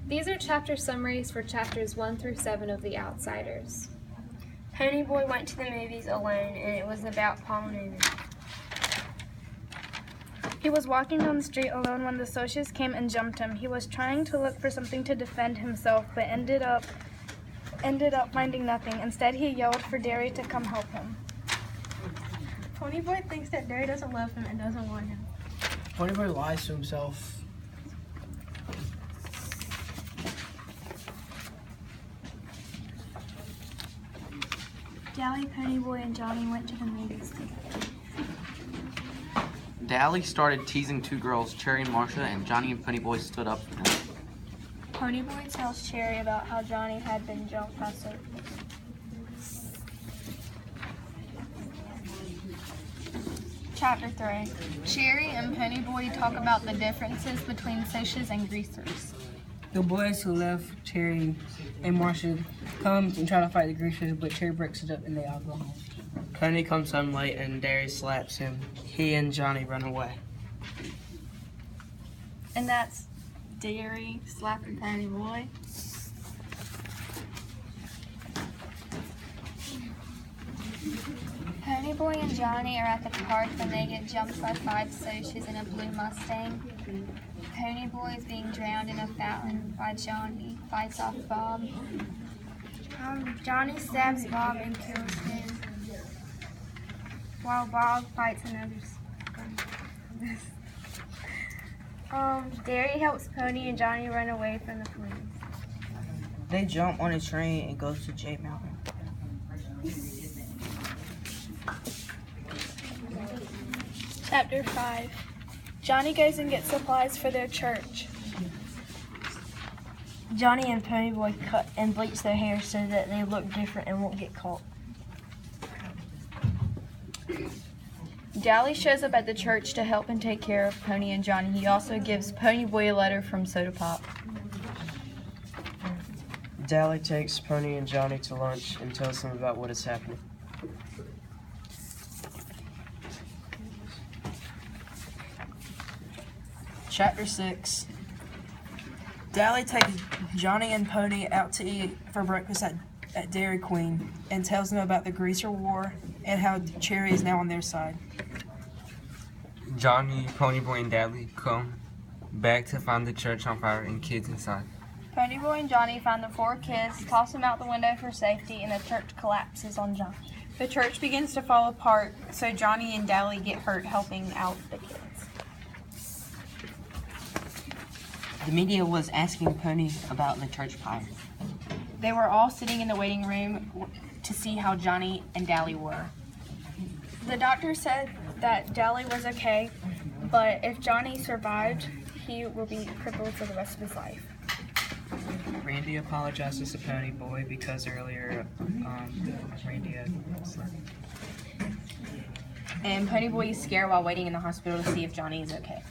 These are chapter summaries for chapters 1 through 7 of The Outsiders. Ponyboy went to the movies alone, and it was about Paul Newman. He was walking down the street alone when the Socias came and jumped him. He was trying to look for something to defend himself, but ended up finding nothing. Instead, he yelled for Derry to come help him. Ponyboy thinks that Derry doesn't love him and doesn't want him. Ponyboy lies to himself. Dally, Ponyboy, and Johnny went to the movies together. Dally started teasing two girls, Cherry and Marcia, and Johnny and Ponyboy stood up for them. Ponyboy tells Cherry about how Johnny had been jumped by Socias. Chapter 3. Cherry and Ponyboy talk about the differences between Socias and Greasers. The boys who left Cherry and Marcia come and try to fight the Greasers, but Cherry breaks it up and they all go home. Pony comes home late and Derry slaps him. He and Johnny run away. And that's Derry slapping Ponyboy. Ponyboy and Johnny are at the park when they get jumped by 5 Socias in a blue Mustang. Ponyboy is being drowned in a fountain by Johnny, fights off Bob. Johnny stabs Bob and kills him, while Bob fights another. Derry helps Pony and Johnny run away from the police. They jump on a train and go to Jade Mountain. Chapter 5. Johnny goes and gets supplies for their church. Johnny and Ponyboy cut and bleach their hair so that they look different and won't get caught. Dally shows up at the church to help and take care of Pony and Johnny. He also gives Ponyboy a letter from Soda Pop. Dally takes Pony and Johnny to lunch and tells them about what is happening. Chapter 6. Dally takes Johnny and Pony out to eat for breakfast at Dairy Queen and tells them about the Greaser War and how Cherry is now on their side. Johnny, Ponyboy, and Dally come back to find the church on fire and kids inside. Ponyboy and Johnny find the 4 kids, toss them out the window for safety, and the church collapses on Johnny. The church begins to fall apart, so Johnny and Dally get hurt helping out the kids. The media was asking Pony about the church fire. They were all sitting in the waiting room to see how Johnny and Dally were. The doctor said that Dally was okay, but if Johnny survived, he will be crippled for the rest of his life. Randy apologizes to Ponyboy because earlier Randy had slept. And Ponyboy is scared while waiting in the hospital to see if Johnny is okay.